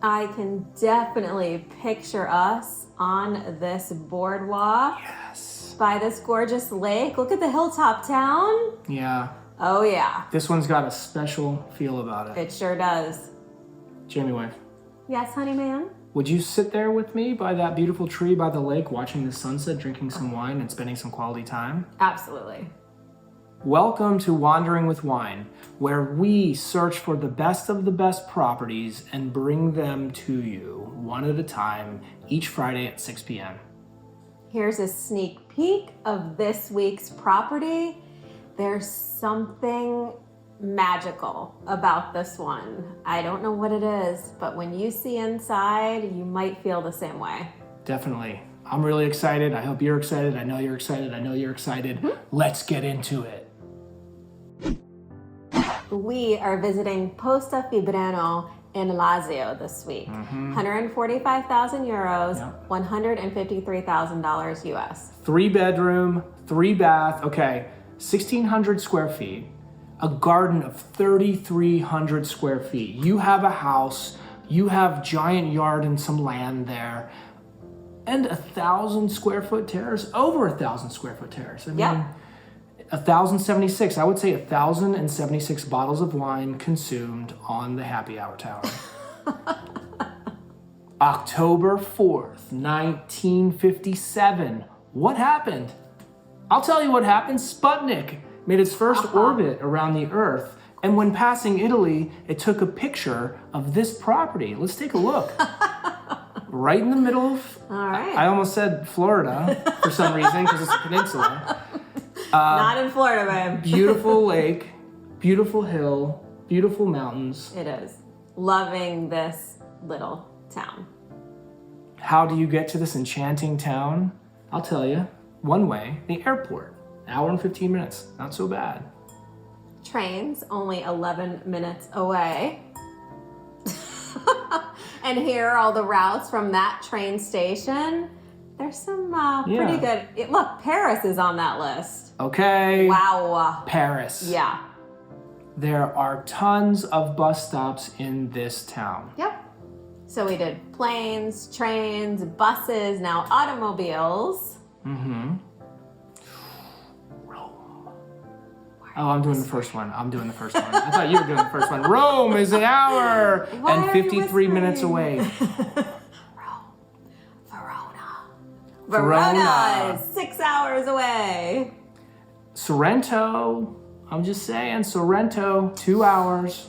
I can definitely picture us on this boardwalk. Yes. By this gorgeous lake. Look at the hilltop town. Yeah. Oh yeah. This one's got a special feel about it. It sure does. Jamie wife. Yes, honey man? Would you sit there with me by that beautiful tree by the lake, watching the sunset, drinking some wine, and spending some quality time? Absolutely. Welcome to Wandering with Wine, where we search for the best of the best properties and bring them to you one at a time each Friday at 6 p.m. Here's a sneak peek of this week's property. There's something magical about this one. I don't know what it is, but when you see inside, you might feel the same way. Definitely. I'm really excited. I hope you're excited. I know you're excited. I know you're excited. Let's get into it. We are visiting Posta in Lazio this week. 145,000 euros, Yep. $153,000 US. 3-bedroom, 3-bath, okay, 1,600 square feet, a garden of 3,300 square feet. You have a house, you have giant yard and some land there, and 1,000 square foot terrace, over 1,000 square foot terrace. I mean, Yep. 1,076, I would say 1,076 bottles of wine consumed on the happy hour tower. October 4th, 1957. What happened? I'll tell you what happened. Sputnik made its first orbit around the Earth, and when passing Italy, it took a picture of this property. Let's take a look. Right in the middle of, All right. I almost said Florida for some reason because it's a peninsula. Not in Florida, babe. Beautiful lake, beautiful hill, beautiful mountains. It is. Loving this little town. How do you get to this enchanting town? I'll tell you. One way, the airport. Hour and 15 minutes. Not so bad. Trains, only 11 minutes away. And here are all the routes from that train station. There's some pretty good... Look, Paris is on that list. Okay. Wow. Paris. Yeah. There are tons of bus stops in this town. Yep. So we did planes, trains, buses, now automobiles. Rome. Oh, I'm doing the first one. I thought you were doing the first one. Rome is an hour and 53 minutes away. Verona is 6 hours away. Sorrento, I'm just saying, Sorrento, 2 hours.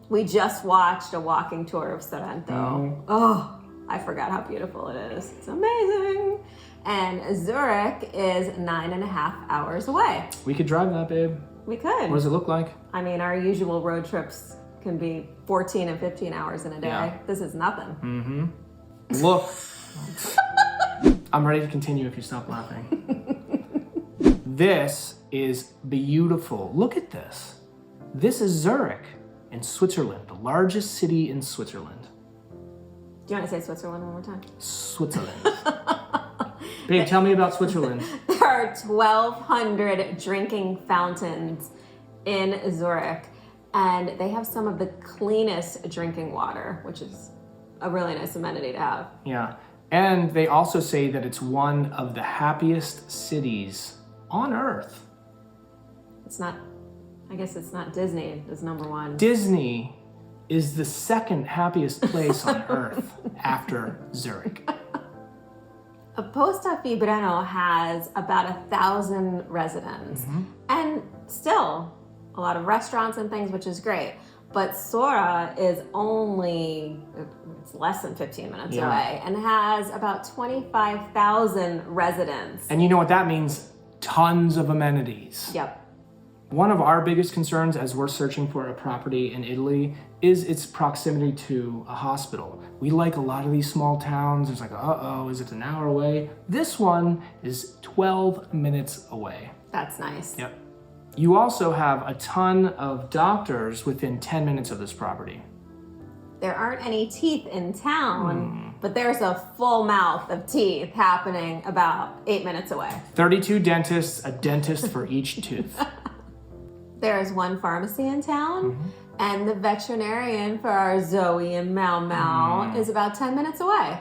We just watched a walking tour of Sorrento. Oh, I forgot how beautiful it is. It's amazing. And Zurich is 9.5 hours away. We could drive that, babe. We could. What does it look like? I mean, our usual road trips can be 14 and 15 hours in a day. Yeah. This is nothing. Look. I'm ready to continue if you stop laughing. This is beautiful. Look at this. This is Zurich in Switzerland, the largest city in Switzerland. Do you want to say Switzerland one more time? Switzerland. Babe, tell me about Switzerland. There are 1,200 drinking fountains in Zurich, and they have some of the cleanest drinking water, which is a really nice amenity to have. Yeah. And they also say that it's one of the happiest cities on Earth. I guess it's not Disney is number one. Disney is the second happiest place on Earth after Zurich. Posta has about 1,000 residents, and still a lot of restaurants and things, which is great. But Sora is it's less than 15 minutes away and has about 25,000 residents. And you know what that means? Tons of amenities. Yep. One of our biggest concerns as we're searching for a property in Italy is its proximity to a hospital. We like a lot of these small towns. It's like, is it an hour away? This one is 12 minutes away. That's nice. Yep. You also have a ton of doctors within 10 minutes of this property. There aren't any teeth in town, but there's a full mouth of teeth happening about 8 minutes away. 32 dentists, a dentist for each tooth. There's one pharmacy in town, and the veterinarian for our Zoe and Mau Mau is about 10 minutes away.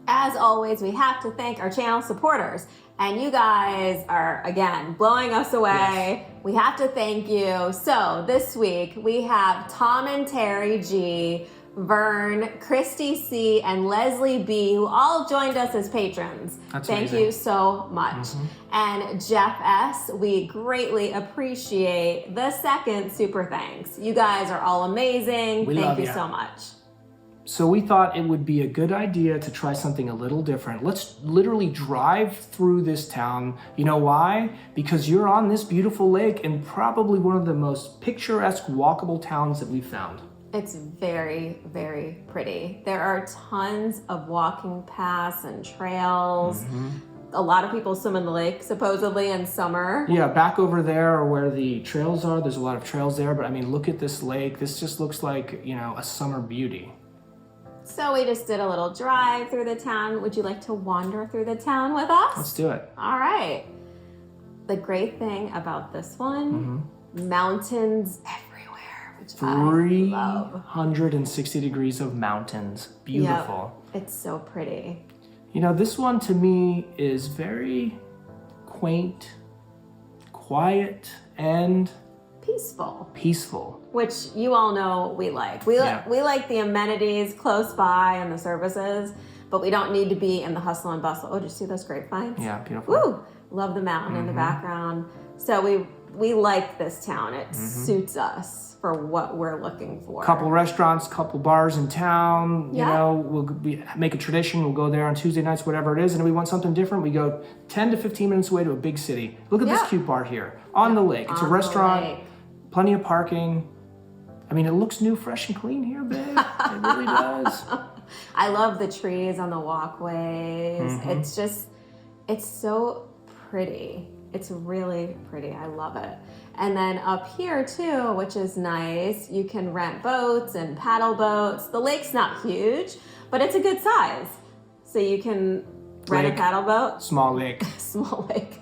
As always, we have to thank our channel supporters. And you guys are, again, blowing us away. Yes. We have to thank you. So this week, we have Tom and Terry G, Vern, Christy C, and Leslie B, who all joined us as patrons. That's Thank amazing. you so much. And Jeff S, we greatly appreciate the second super thanks. You guys are all amazing. Thank you so much. So we thought it would be a good idea to try something a little different. Let's literally drive through this town. You know why? Because you're on this beautiful lake and probably one of the most picturesque walkable towns that we've found. It's very, very pretty. There are tons of walking paths and trails. A lot of people swim in the lake, supposedly in summer. Yeah, back over there are where the trails are. There's a lot of trails there, but I mean, look at this lake. This just looks like, you know, a summer beauty. So we just did a little drive through the town. Would you like to wander through the town with us? Let's do it. All right. The great thing about this one, mountains everywhere, which I love. 360 degrees of mountains. Beautiful. Yep. It's so pretty. You know, this one to me is very quaint, quiet, and peaceful, which you all know we like. We like the amenities close by and the services, but we don't need to be in the hustle and bustle. Oh, did you see those grapevines? Yeah, beautiful. Woo! Love the mountain in the background. So we like this town. It suits us for what we're looking for. Couple restaurants, couple bars in town. You know, we'll make a tradition. We'll go there on Tuesday nights, whatever it is, and if we want something different, we go 10 to 15 minutes away to a big city. Look at this cute bar here on the lake. It's a restaurant. Plenty of parking. I mean, it looks new, fresh, and clean here, babe. It really does. I love the trees on the walkways. It's so pretty. It's really pretty. I love it. And then up here too, which is nice, you can rent boats and paddle boats. The lake's not huge, but it's a good size. So you can rent a paddle boat. Small lake. Small lake.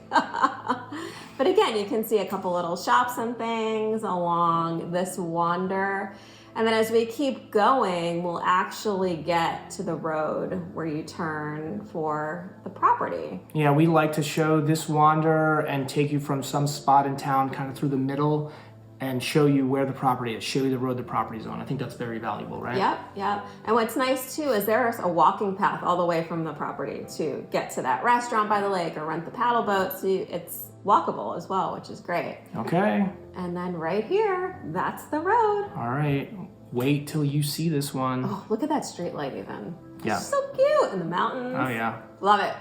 But again, you can see a couple little shops and things along this wander. And then as we keep going, we'll actually get to the road where you turn for the property. Yeah, we like to show this wander and take you from some spot in town kind of through the middle and show you where the property is, show you the road the property's on. I think that's very valuable, right? Yep. And what's nice too is there's a walking path all the way from the property to get to that restaurant by the lake or rent the paddle boat. So it's walkable as well, which is great. Okay. And then right here, that's the road. All right. Wait till you see this one. Oh, look at that street light even. Yeah. It's so cute. And the mountains. Oh, yeah. Love it.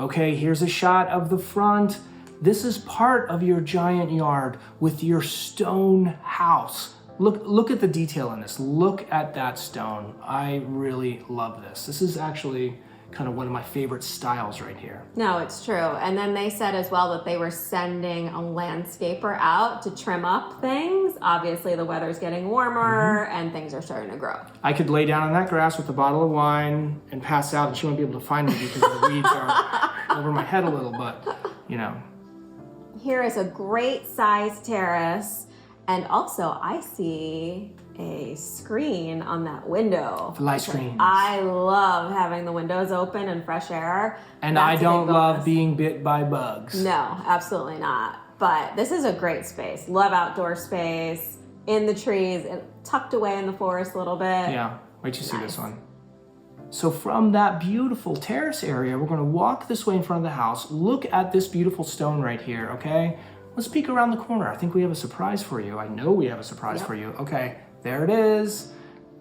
Okay, here's a shot of the front. This is part of your giant yard with your stone house. Look at the detail in this. Look at that stone. I really love this. This is actually kind of one of my favorite styles right here. No, it's true. And then they said as well that they were sending a landscaper out to trim up things. Obviously the weather's getting warmer and things are starting to grow. I could lay down on that grass with a bottle of wine and pass out and she won't be able to find me because the weeds are over my head a little, but you know. Here is a great size terrace. And also I see a screen on that window. Light screen. I love having the windows open and fresh air. And I don't love being bit by bugs. No, absolutely not. But this is a great space. Love outdoor space, in the trees, and tucked away in the forest a little bit. Yeah, wait till you see this one. So from that beautiful terrace area, we're gonna walk this way in front of the house. Look at this beautiful stone right here, okay? Let's peek around the corner. I think we have a surprise for you. I know we have a surprise for you. Okay. There it is.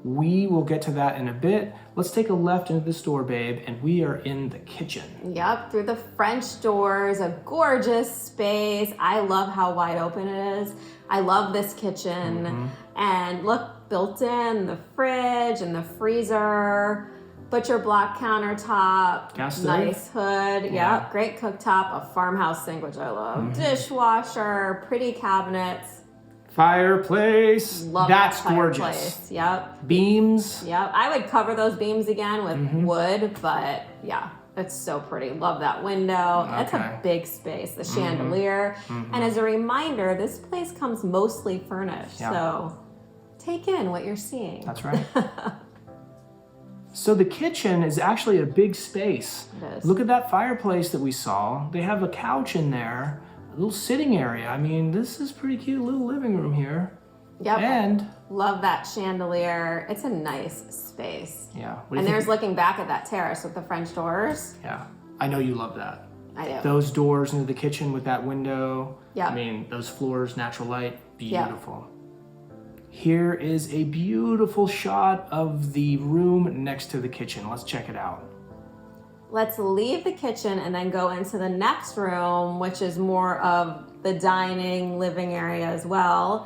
We will get to that in a bit. Let's take a left into this door, babe, and we are in the kitchen. Yep, through the French doors, a gorgeous space. I love how wide open it is. I love this kitchen. And look, built in the fridge and the freezer, butcher block countertop, gas stove. Nice hood. Yep, great cooktop, a farmhouse sink, which I love. Dishwasher, pretty cabinets. Fireplace. Love that's that gorgeous. Fireplace. Yep. Beams. Yep. I would cover those beams again with wood, but yeah. It's so pretty. Love that window. That's a big space. The chandelier. And as a reminder, this place comes mostly furnished. Yeah. So take in what you're seeing. That's right. So the kitchen is actually a big space. It is. Look at that fireplace that we saw. They have a couch in there, a little sitting area. I mean, this is pretty cute little living room here. Yep. And love that chandelier. It's a nice space. yeah. And there's looking back at that terrace with the French doors. Yeah. I know you love that. I do. Those doors into the kitchen with that window. Yeah. I mean, those floors, natural light, beautiful. Here is a beautiful shot of the room next to the kitchen. Let's check it out. Let's leave the kitchen and then go into the next room, which is more of the dining, living area as well.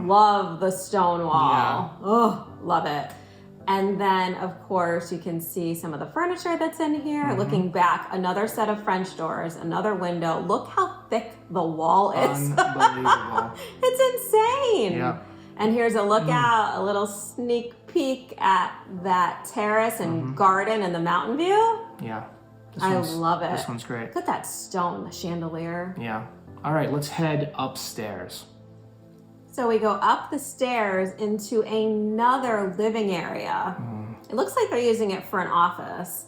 Love the stone wall. Yeah. Oh, love it. And then, of course, you can see some of the furniture that's in here. Looking back, another set of French doors, another window. Look how thick the wall is. Unbelievable. It's insane. Yeah. And here's a look out, a little sneak peek at that terrace and garden and the mountain view. Yeah. I love it. This one's great. Look at that stone, the chandelier. Yeah. All right, let's head upstairs. So we go up the stairs into another living area. It looks like they're using it for an office.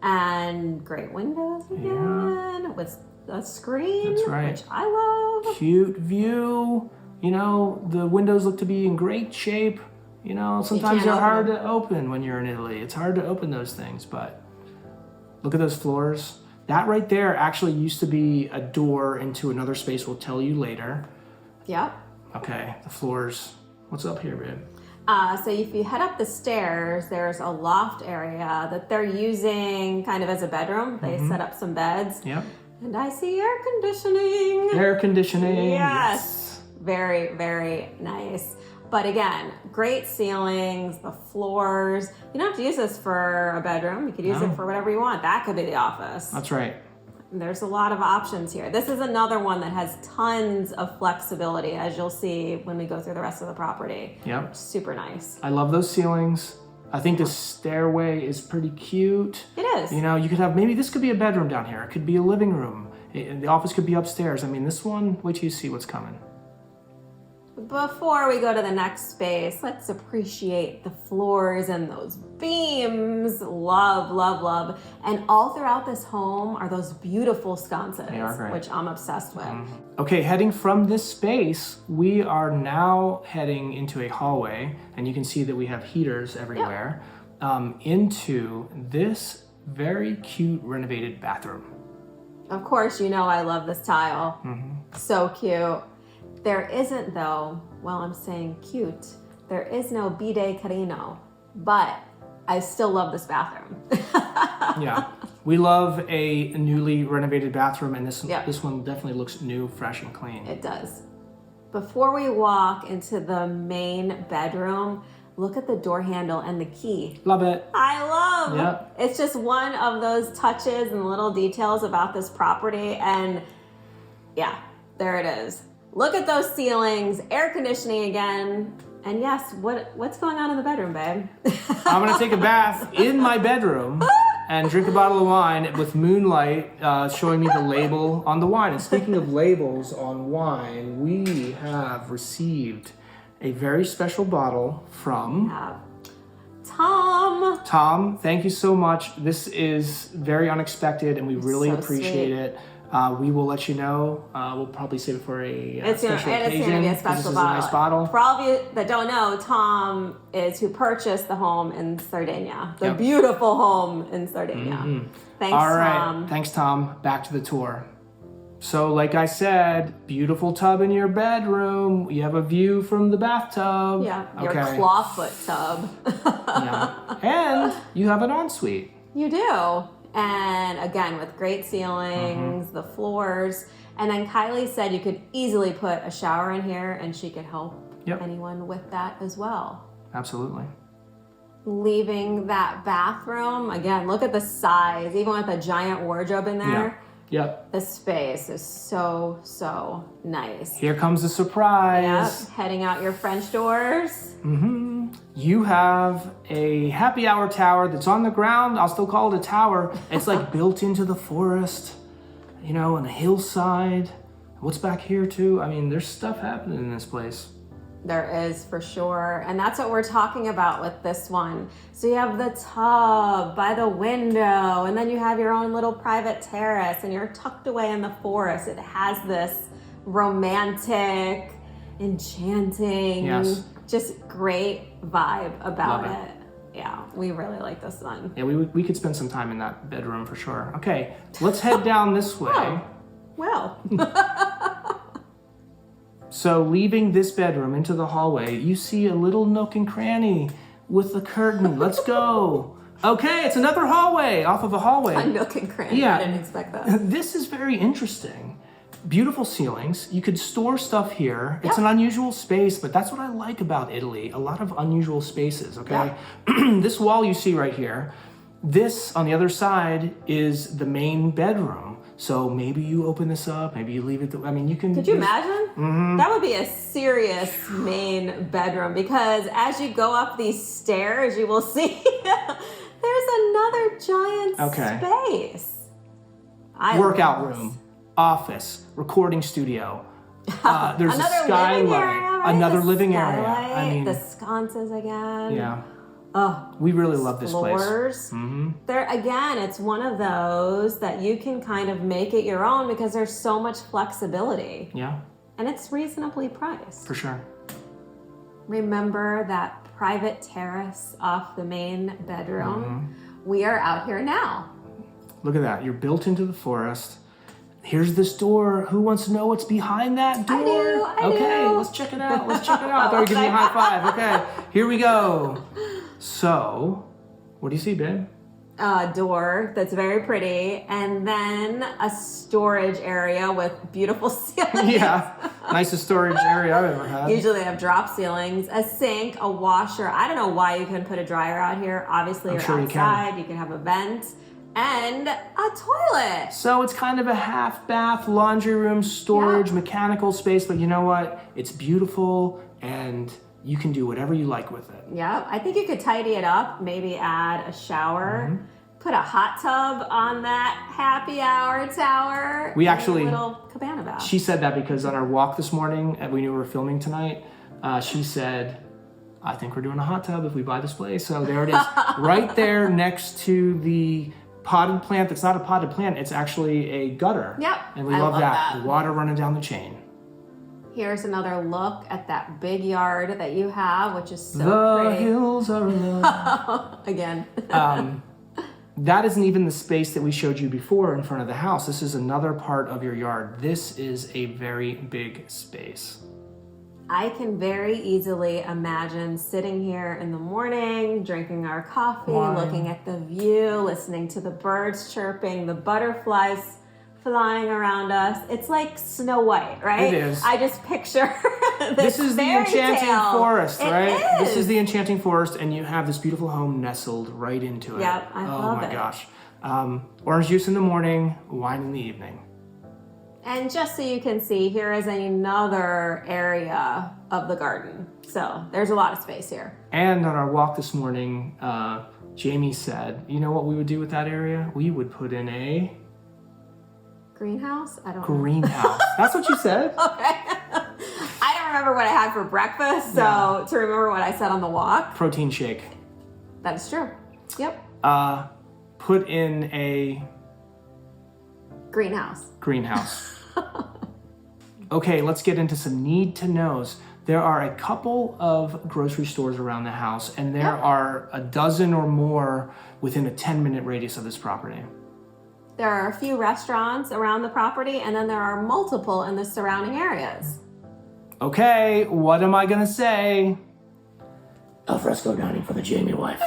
And great windows again with a screen, That's right. which I love. Cute view. You know, the windows look to be in great shape. You know, sometimes they're hard to open when you're in Italy. It's hard to open those things, but look at those floors. That right there actually used to be a door into another space we'll tell you later. Yep. Okay, the floors. What's up here, babe? So if you head up the stairs, there's a loft area that they're using kind of as a bedroom. They set up some beds. Yep. And I see air conditioning. Air conditioning. Yes. Very, very nice. But again, great ceilings, the floors. You don't have to use this for a bedroom. You could use it for whatever you want. That could be the office. That's right. And there's a lot of options here. This is another one that has tons of flexibility, as you'll see when we go through the rest of the property. Yep. Super nice. I love those ceilings. I think the stairway is pretty cute. It is. You know, you could have, maybe this could be a bedroom down here. It could be a living room. The office could be upstairs. I mean, this one, wait till you see what's coming. Before we go to the next space, let's appreciate the floors and those beams. Love, love, love. And all throughout this home are those beautiful sconces, They are great. which I'm obsessed with. Okay, heading from this space, we are now heading into a hallway, and you can see that we have heaters everywhere, into this very cute renovated bathroom. Of course, you know I love this tile. So cute. There isn't, though, while I'm saying cute, there is no bidet carino, but I still love this bathroom. Yeah, we love a newly renovated bathroom, and this one definitely looks new, fresh, and clean. It does. Before we walk into the main bedroom, look at the door handle and the key. Love it. I love. Yep. It's just one of those touches and little details about this property, and yeah, there it is. Look at those ceilings, air conditioning again. And yes, what's going on in the bedroom, babe? I'm gonna take a bath in my bedroom and drink a bottle of wine with moonlight showing me the label on the wine. And speaking of labels on wine, we have received a very special bottle from Tom. Tom, thank you so much. This is very unexpected and we really So appreciate sweet. it. We will let you know. We'll probably save it for a special occasion. It's going to be a special this is bottle. a nice bottle. For all of you that don't know, Tom is who purchased the home in Sardinia. The beautiful home in Sardinia. Thanks, All right. Tom. Thanks, Tom. Back to the tour. So, like I said, beautiful tub in your bedroom. You have a view from the bathtub. Yeah, your Okay. clawfoot tub. Yeah. And you have an ensuite. You do. And again, with great ceilings, the floors. And then Kylie said you could easily put a shower in here and she could help anyone with that as well. Absolutely. Leaving that bathroom, again, look at the size, even with a giant wardrobe in there. Yep. The space is so, so nice. Here comes the surprise. Yep, heading out your French doors. You have a happy hour tower that's on the ground. I'll still call it a tower. It's like built into the forest, you know, on a hillside. What's back here too? I mean, there's stuff happening in this place. There is, for sure. And that's what we're talking about with this one. So you have the tub by the window, and then you have your own little private terrace, and you're tucked away in the forest. It has this romantic, enchanting, just great vibe about it. Yeah, we really like this one. Yeah, we could spend some time in that bedroom for sure. Okay, let's head down this way. Oh, well. So leaving this bedroom into the hallway, you see a little nook and cranny with the curtain. Let's go. Okay, it's another hallway off of a hallway. A nook and cranny. Yeah. I didn't expect that. This is very interesting. Beautiful ceilings. You could store stuff here. It's an unusual space, but that's what I like about Italy. A lot of unusual spaces, okay? This wall you see right here, this on the other side is the main bedroom. So maybe you open this up, maybe you leave it. I mean, you can. Could you imagine? That would be a serious main bedroom, because as you go up these stairs, you will see there's another giant space. Workout room, office, recording studio. There's a skylight, another living area. I mean, the sconces again. Yeah. Oh, we really love this place. Floors. There again, it's one of those that you can kind of make it your own because there's so much flexibility. Yeah. And it's reasonably priced. For sure. Remember that private terrace off the main bedroom? We are out here now. Look at that. You're built into the forest. Here's this door. Who wants to know what's behind that door? I do. Let's check it out. I thought you were giving me a high five. Okay, here we go. So, what do you see, babe? A door that's very pretty, and then a storage area with beautiful ceilings. Yeah, nicest storage area I've ever had. Usually they have drop ceilings, a sink, a washer. I don't know why you couldn't put a dryer out here. Obviously, you're outside. You can have a vent. And a toilet. So it's kind of a half bath, laundry room, storage, mechanical space, but you know what? It's beautiful and you can do whatever you like with it. Yeah, I think you could tidy it up, maybe add a shower, put a hot tub on that happy hour tower. We actually, a little cabana bath. She said that because on our walk this morning, and we knew we were filming tonight, she said, I think we're doing a hot tub if we buy this place. So there it is, right there next to the potted plant. That's not a potted plant, it's actually a gutter. Yep. And we love that. The water running down the chain. Here's another look at that big yard that you have, which is so pretty. The hills are alive. Again. That isn't even the space that we showed you before in front of the house. This is another part of your yard. This is a very big space. I can very easily imagine sitting here in the morning, drinking our coffee, looking at the view, listening to the birds chirping, the butterflies flying around us. It's like Snow White, right? It is. I just picture this is the enchanting forest, right? It is. This is the enchanting forest, and you have this beautiful home nestled right into it. Yep, I love it. Oh my gosh. Orange juice in the morning, wine in the evening. And just so you can see, here is another area of the garden. So there's a lot of space here. And on our walk this morning, Jamie said, you know what we would do with that area? We would put in a... greenhouse? I don't know. Greenhouse. That's what you said? Okay. I don't remember what I had for breakfast, so to remember what I said on the walk. Protein shake. That is true. Yep. Put in a... greenhouse. Okay, let's get into some need-to-knows. There are a couple of grocery stores around the house, and there are a dozen or more within a 10-minute radius of this property. There are a few restaurants around the property, and then there are multiple in the surrounding areas. Okay, what am I gonna say? Alfresco dining for the Jamie wife.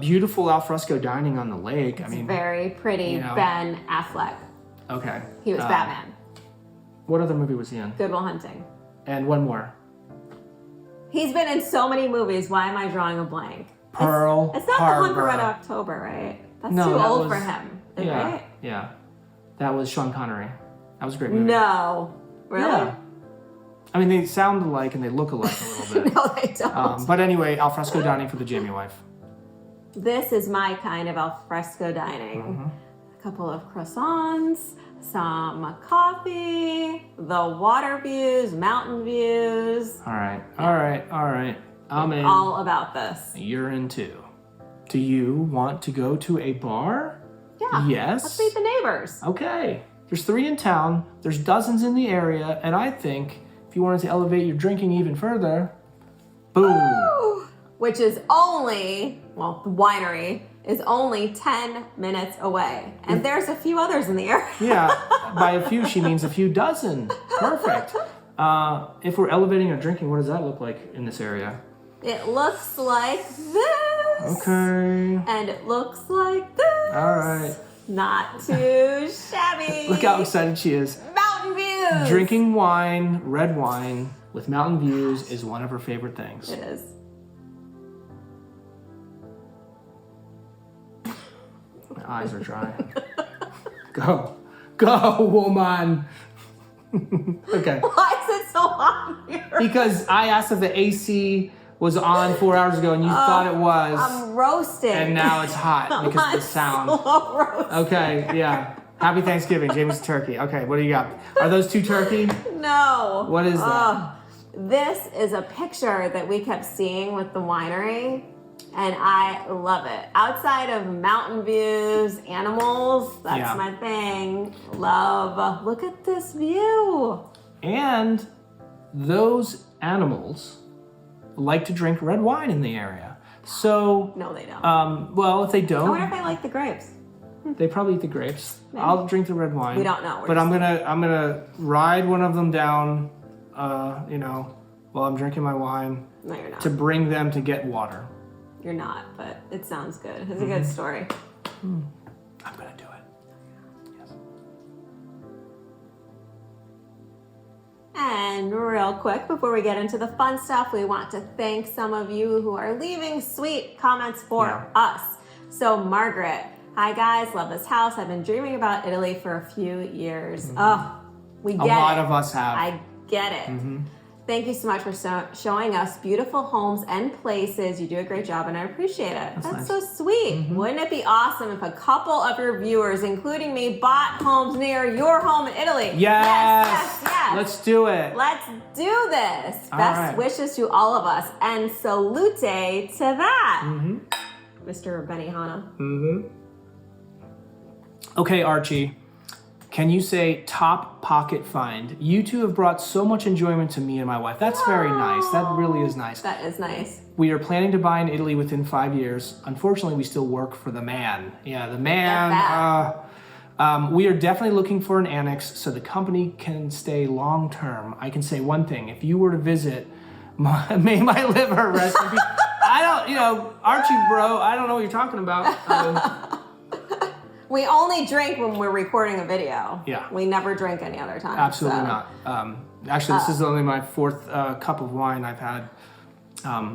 Beautiful alfresco dining on the lake. It's very pretty. You know. Ben Affleck. Okay. He was Batman. What other movie was he in? Good Will Hunting. And one more. He's been in so many movies. Why am I drawing a blank? Pearl It's not Harbor. The Hunt for Red October, right? That's too old for him, right? Yeah. That was Sean Connery. That was a great movie. No. Really? Yeah. I mean, they sound alike and they look alike a little bit. No, they don't. But anyway, alfresco dining for the Jamie wife. This is my kind of alfresco dining. A couple of croissants, some coffee, the water views, mountain views. All right. I'm in. All about this. You're in too. Do you want to go to a bar? Yeah. Yes. Let's meet the neighbors. Okay. There's 3 in town. There's dozens in the area. And I think if you wanted to elevate your drinking even further, boom. Woo! Which is only, well, the winery is only 10 minutes away. And there's a few others in the area. Yeah. By a few, she means a few dozen. Perfect. If we're elevating our drinking, what does that look like in this area? It looks like this. Okay. And it looks like this. All right. Not too shabby. Look how excited she is. Mountain views. Drinking wine, red wine, with mountain views is one of her favorite things. It is. My eyes are dry. Go, woman. Okay. Why is it so hot here? Because I asked if the AC was on 4 hours ago and you thought it was. I'm roasting. And now it's hot because of the sound. Slow roasting. Okay, yeah. Happy Thanksgiving, Jamie's turkey. Okay, what do you got? Are those 2 turkey? No. What is that? This is a picture that we kept seeing with the winery, and I love it. Outside of mountain views, animals, that's my thing. Love. Look at this view. And those animals like to drink red wine in the area. So, No, they don't. well, if they I don't, wonder if they like the grapes. they probably eat the grapes. Maybe. I'll drink the red wine. We don't know. We're But just- I'm gonna ride one of them down, while I'm drinking my wine No, you're not. to bring them to get water. You're not, but it sounds good. It's a good story. I'm gonna do it. Yes. And real quick, before we get into the fun stuff, we want to thank some of you who are leaving sweet comments for us. So Margaret, hi guys, love this house. I've been dreaming about Italy for a few years. Oh, we get it. A lot of us have. I get it. Thank you so much for showing us beautiful homes and places. You do a great job, and I appreciate it. That's nice. so sweet. Wouldn't it be awesome if a couple of your viewers, including me, bought homes near your home in Italy? Yes. Yes. Let's do it. Let's do this. All Best right. wishes to all of us, and salute to that, Mr. Benihana. Okay, Archie. Can you say top pocket find? You two have brought so much enjoyment to me and my wife. That's very nice. That really is nice. That is nice. We are planning to buy in Italy within 5 years. Unfortunately, we still work for the man. Yeah, the man. We are definitely looking for an annex so the company can stay long term. I can say one thing. If you were to visit, may my liver rest in peace. Archie, bro, I don't know what you're talking about. We only drink when we're recording a video. Yeah. We never drink any other time. Absolutely so. not. Actually, this is only my 4th cup of wine I've had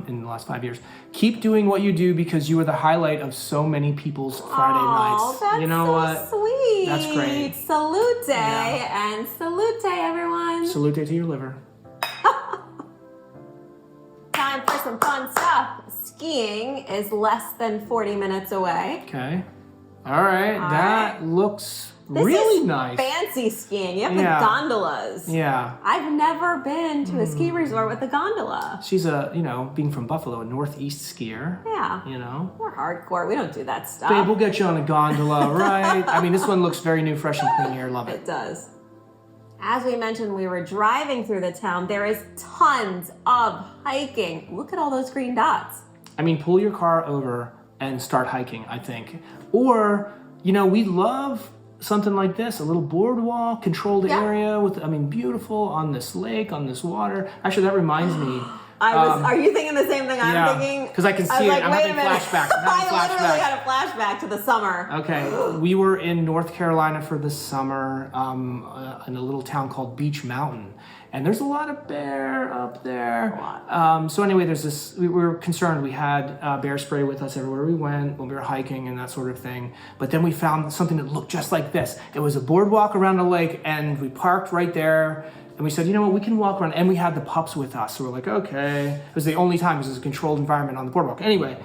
in the last 5 years. Keep doing what you do because you are the highlight of so many people's Friday nights. That's you know so what? sweet. That's great. Salute and salute everyone. Salute to your liver. Time for some fun stuff. Skiing is less than 40 minutes away. Okay. All right. That looks This really is nice. fancy skiing. You have Yeah. the gondolas. Yeah. I've never been to a ski resort with a gondola. She's being from Buffalo, a northeast skier. Yeah. We're hardcore. We don't do that stuff. Babe, we'll get you on a gondola, right? I mean, this one looks very new, fresh, and clean here. Love it. It does. As we mentioned, we were driving through the town. There is tons of hiking. Look at all those green dots. I mean, pull your car over and start hiking, I think. Or, we love something like this, a little boardwalk, controlled area with, beautiful on this lake, on this water. Actually, that reminds me. Are you thinking the same thing I'm thinking? Because I can see I was it. like, I'm wait having a minute. flashbacks. I literally had a flashback to the summer. Okay, we were in North Carolina for the summer in a little town called Beach Mountain. And there's a lot of bear up there. So anyway, we were concerned. We had bear spray with us everywhere we went when we were hiking and that sort of thing. But then we found something that looked just like this. It was a boardwalk around a lake and we parked right there. And we said, you know what, we can walk around. And we had the pups with us. So we're like, okay. It was the only time because it was a controlled environment on the boardwalk. Anyway,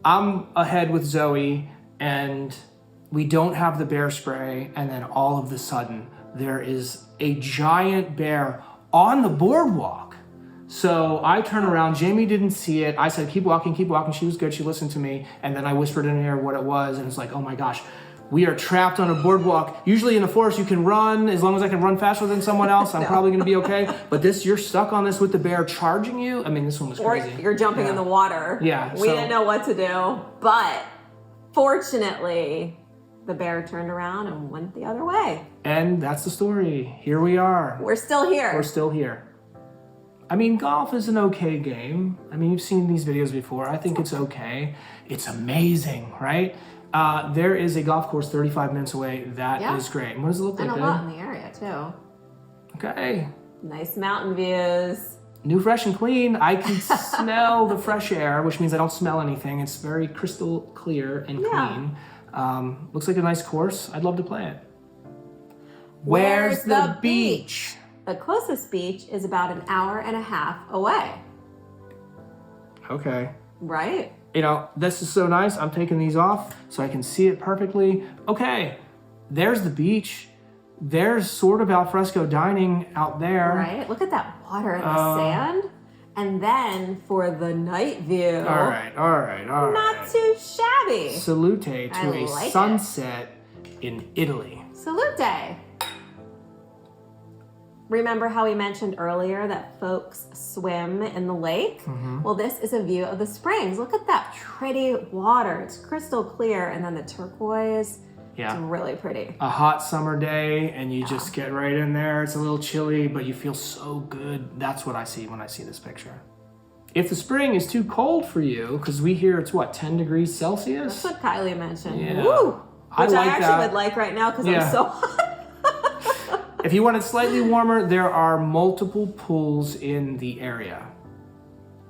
I'm ahead with Zoe and we don't have the bear spray. And then all of a sudden, there is a giant bear on the boardwalk. So I turn around, Jamie didn't see it. I said, keep walking. She was good, she listened to me. And then I whispered in her ear what it was. And it's like, oh my gosh, we are trapped on a boardwalk. Usually in the forest, you can run. As long as I can run faster than someone else, I'm probably gonna be okay. But this, you're stuck on this with the bear charging you. I mean, this one was crazy. Or you're jumping in the water. Yeah. We didn't know what to do, but fortunately, the bear turned around and went the other way. And that's the story. Here we are. We're still here. We're still here. I mean, golf is an okay game. I mean, you've seen these videos before. I think it's okay. It's amazing, right? There is a golf course 35 minutes away. That is great. And what does it look like? And a lot in the area, too. Okay. Nice mountain views. New, fresh, and clean. I can smell the fresh air, which means I don't smell anything. It's very crystal clear and clean. Looks like a nice course. I'd love to play it. Where's the beach? The closest beach is about an hour and a half away. Okay. Right? You know, this is so nice. I'm taking these off so I can see it perfectly. Okay, there's the beach. There's sort of alfresco dining out there. Right? Look at that water and the sand. And then for the night view. All right. Not too shabby. Salute to a like sunset in Italy. Salute. Remember how we mentioned earlier that folks swim in the lake? Well, this is a view of the springs. Look at that pretty water. It's crystal clear. And then the turquoise. Yeah. It's really pretty. A hot summer day and you just get right in there. It's a little chilly, but you feel so good. That's what I see when I see this picture. If the spring is too cold for you, because we hear it's what, 10 degrees Celsius? That's what Kylie mentioned. Yeah. Woo! Which I like actually would like right now because I'm so hot. If you want it slightly warmer, there are multiple pools in the area.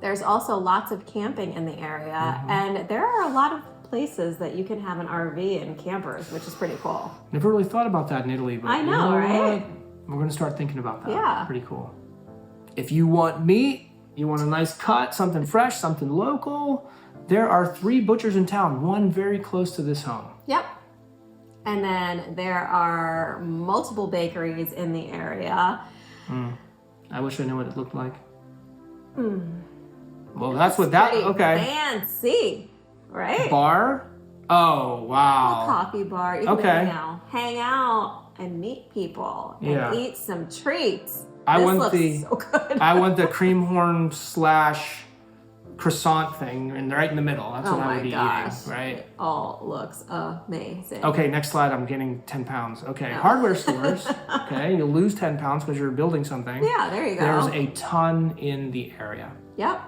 There's also lots of camping in the area, and there are a lot of places that you can have an RV and campers, which is pretty cool. Never really thought about that in Italy, but I know, right? what? We're gonna start thinking about that. Yeah. Pretty cool. If you want meat, you want a nice cut, something fresh, something local, there are 3 butchers in town, one very close to this home. Yep. And then there are multiple bakeries in the area. I wish I knew what it looked like. Well, that's what that, Pretty okay. fancy, right? Bar? Oh, wow. A coffee bar. You can hang out and meet people and eat some treats. I this want looks so good. I want the cream horn / croissant thing and right in the middle. That's what I would be eating, right? It all looks amazing. Okay, next slide. I'm getting 10 pounds. Okay, hardware stores. Okay, you'll lose 10 pounds because you're building something. Yeah, there you go. There's a ton in the area. Yep.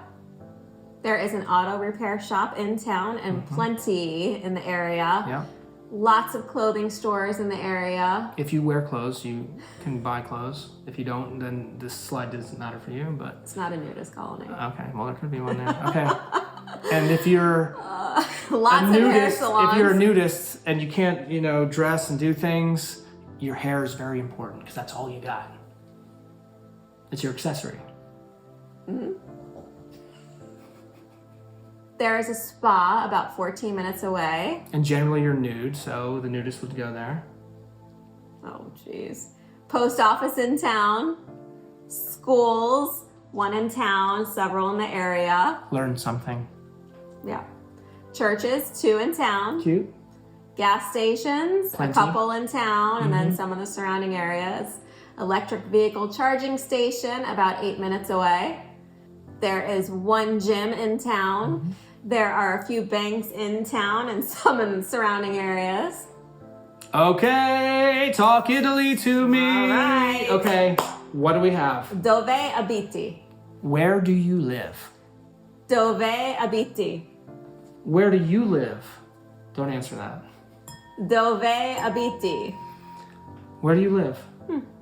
There is an auto repair shop in town and plenty in the area. Yeah. Lots of clothing stores in the area. If you wear clothes, you can buy clothes. If you don't, then this slide doesn't matter for you, but... It's not a nudist colony. Okay, well, there could be one there. Okay. And if you're lots of hair salons. if you're a nudist and you can't, dress and do things, your hair is very important because that's all you got. It's your accessory. There is a spa about 14 minutes away. And generally you're nude, so the nudist would go there. Oh, jeez. Post office in town. Schools, one in town, several in the area. Learn something. Yeah. Churches, 2 in town. Cute. Gas stations, Plenty. a couple in town, and then some in the surrounding areas. Electric vehicle charging station about 8 minutes away. There is 1 gym in town. There are a few banks in town and some in the surrounding areas. Okay, talk Italy to me. All right. Okay, what do we have? Dove abiti? Where do you live? Dove abiti? Where do you live? Don't answer that. Dove abiti? Where do you live?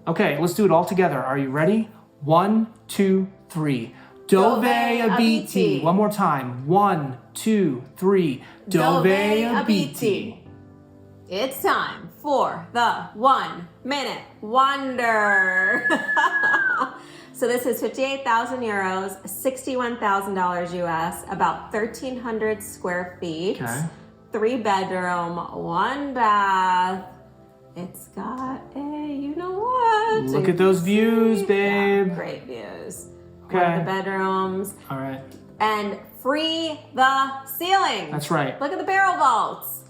Okay, let's do it all together. Are you ready? 1, 2, 3. Dove abiti. One more time. 1, 2, 3. Dove abiti. It's time for the 1 minute wonder. So this is 58,000 euros, $61,000 US, about 1,300 square feet. Okay. 3 bedroom, 1 bath. It's got a, you know what? Look at those views, babe. Yeah, great views. Okay. One of the bedrooms. All right. And free the ceiling. That's right. Look at the barrel vaults.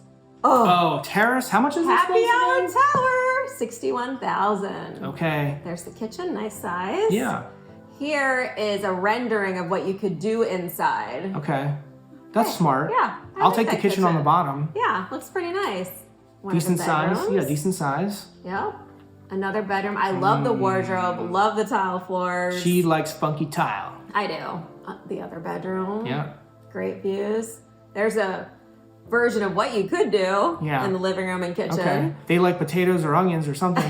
Oh, terrace. How much is this? Happy Hour Tower, 61,000. Okay. There's the kitchen, nice size. Yeah. Here is a rendering of what you could do inside. Okay. That's smart. Yeah. I I'll like take the that kitchen on the bottom. Yeah, looks pretty nice. One of the Decent size. bedrooms. Yeah, decent size. Yep. Another bedroom. I love the wardrobe, love the tile floors. She likes funky tile. I do. The other bedroom. Yeah. Great views. There's a version of what you could do in the living room and kitchen. Okay. They like potatoes or onions or something.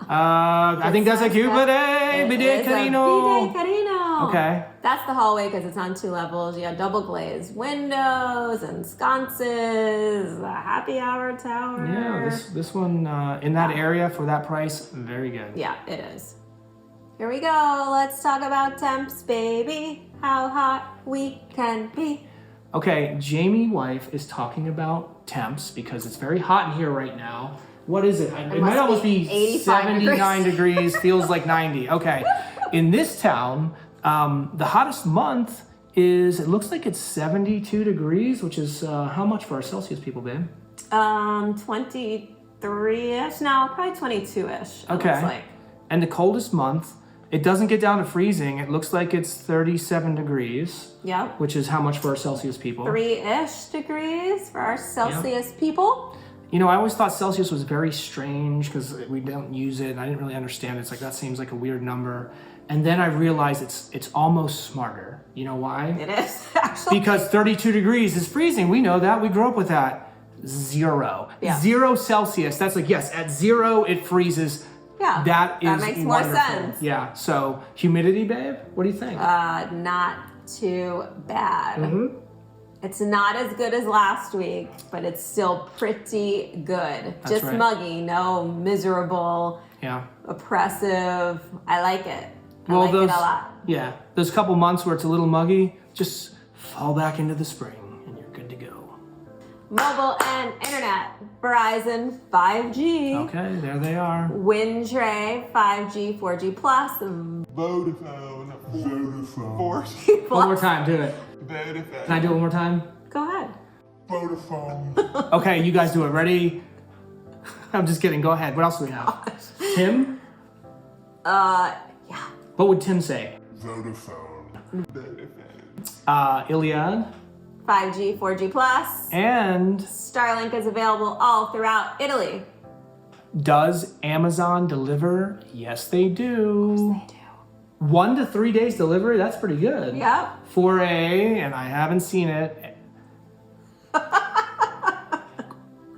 I think that's a cute bidet. Bidet Carino. Bidet Carino. Okay. That's the hallway because it's on 2 levels. You have double glazed windows and sconces, a happy hour tower. Yeah, this one in that area for that price, very good. Yeah, it is. Here we go. Let's talk about temps, baby. How hot we can be. Okay, Jamie wife is talking about temps because it's very hot in here right now. What is it? It might almost be 79 degrees, feels like 90. Okay. In this town, the hottest month is, it looks like it's 72 degrees, which is how much for our Celsius people, babe? 23-ish. No, probably 22-ish. Okay. Looks like. And the coldest month, it doesn't get down to freezing. It looks like it's 37 degrees. Yep. Which is how much for our Celsius people? 3-ish degrees for our Celsius people. You know, I always thought Celsius was very strange because we don't use it. And I didn't really understand it. It's like, that seems like a weird number. And then I realized it's almost smarter. You know why? It is, actually. Because 32 degrees is freezing. We know that. We grew up with that. 0. Yeah. 0 Celsius. That's like, yes, at 0 it freezes. Yeah. That makes wonderful. more sense. Yeah. So humidity, babe, what do you think? Not too bad. Mm-hmm. It's not as good as last week, but it's still pretty good. That's Just right. muggy, no miserable, oppressive. I like it. I like it a lot. Yeah. Those couple months where it's a little muggy, just fall back into the spring and you're good to go. Mobile and internet. Verizon 5G. Okay, there they are. Windtray 5G, 4G plus. Vodafone. 4G. One more time, do it. Vodafone. Can I do it one more time? Go ahead. Vodafone. Okay, you guys do it. Ready? I'm just kidding. Go ahead. What else do we have? Tim? Yeah. What would Tim say? Vodafone. Vodafone. Iliad. 5G, 4G plus. And Starlink is available all throughout Italy. does Amazon deliver? Yes, they do. They do. 1 to 3 days delivery, that's pretty good. Yep. For and I haven't seen it.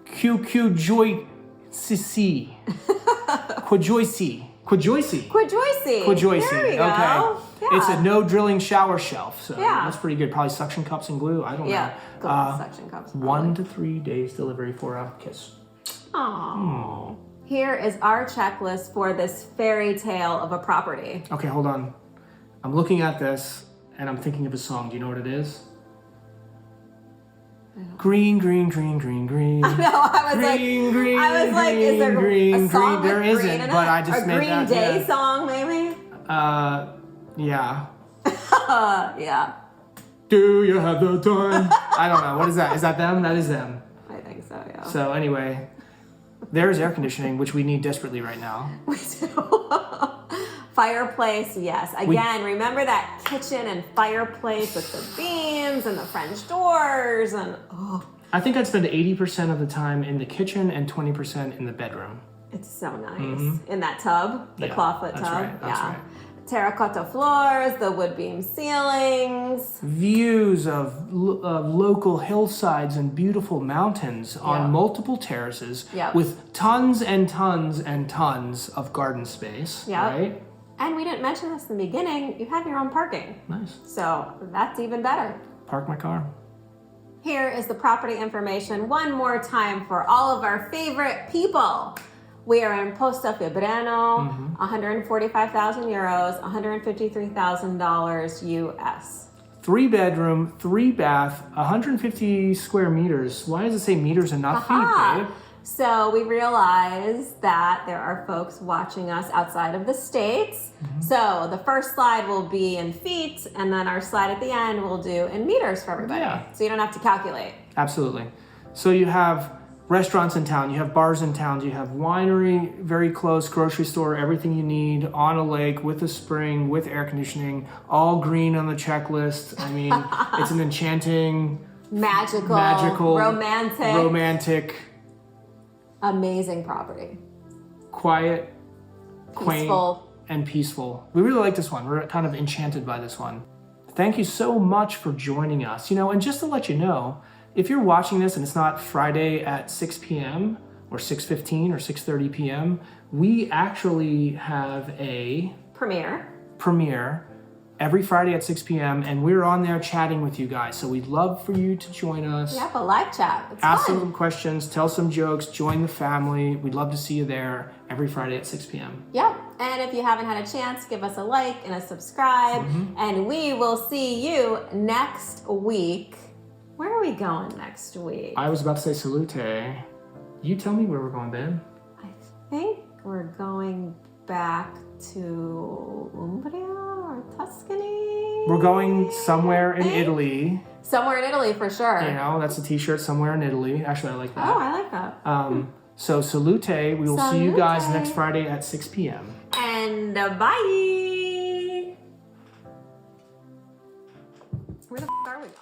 QQ Joy CC. Quajoyce. Quajoyce. Quajoyce. There you go. Okay. Yeah. It's a no drilling shower shelf, so Yeah. that's pretty good. Probably suction cups and glue. I don't Yeah. know. Suction cups. 1 to 3 days delivery for a kiss. Aww. Here is our checklist for this fairy tale of a property. Okay, hold on. I'm looking at this and I'm thinking of a song. Do you know what it is? Green, green, green, green, green. No, I was green, green, I was like, green, is there green, a song green. There with green isn't, in but it? I just a made Green that. Day Yeah. song, maybe? Yeah. Yeah. Do you have the time? I don't know. What is that? Is that them? That is them. I think so, yeah. So anyway, there's air conditioning, which we need desperately right now. We do. Fireplace, yes. Again, remember that kitchen and fireplace with the beams and the French doors and I think I'd spend 80% of the time in the kitchen and 20% in the bedroom. it's so nice. In that tub, the Yeah, clawfoot that's tub. right, that's right. Terracotta floors, the wood beam ceilings. Views of local hillsides and beautiful mountains on multiple terraces with tons and tons and tons of garden space, right? And we didn't mention this in the beginning, you have your own parking. Nice. So that's even better. Park my car. Here is the property information one more time for all of our favorite people. We are in Posta Fibreno, 145,000 euros, $153,000 US. 3 bedroom, 3 bath, 150 square meters. Why does it say meters and not feet, babe? So we realized that there are folks watching us outside of the States. So the first slide will be in feet, and then our slide at the end will do in meters for everybody. Yeah. So you don't have to calculate. Absolutely. So you have restaurants in town, you have bars in town, you have winery, very close, grocery store, everything you need, on a lake, with a spring, with air conditioning, all green on the checklist. I mean, it's an enchanting, Magical, romantic, amazing property. Quiet, quaint, Peaceful. and peaceful. We really like this one. We're kind of enchanted by this one. Thank you so much for joining us. And just to let you know, if you're watching this and it's not Friday at 6 p.m. or 6:15 or 6:30 p.m., we actually have a premiere every Friday at 6 p.m. and we're on there chatting with you guys. So we'd love for you to join us. Yep, a live chat. It's Ask fun. some questions, tell some jokes, join the family. We'd love to see you there every Friday at 6 p.m. Yep. And if you haven't had a chance, give us a like and a subscribe. And we will see you next week. Where are we going next week? I was about to say salute. You tell me where we're going, babe. I think we're going back to Umbria or Tuscany. We're going somewhere in Italy. Somewhere in Italy for sure. That's a t-shirt, somewhere in Italy. Actually, I like that. Oh, I like that. So salute. We will see you guys next Friday at 6 p.m. And bye. Where the f are we going?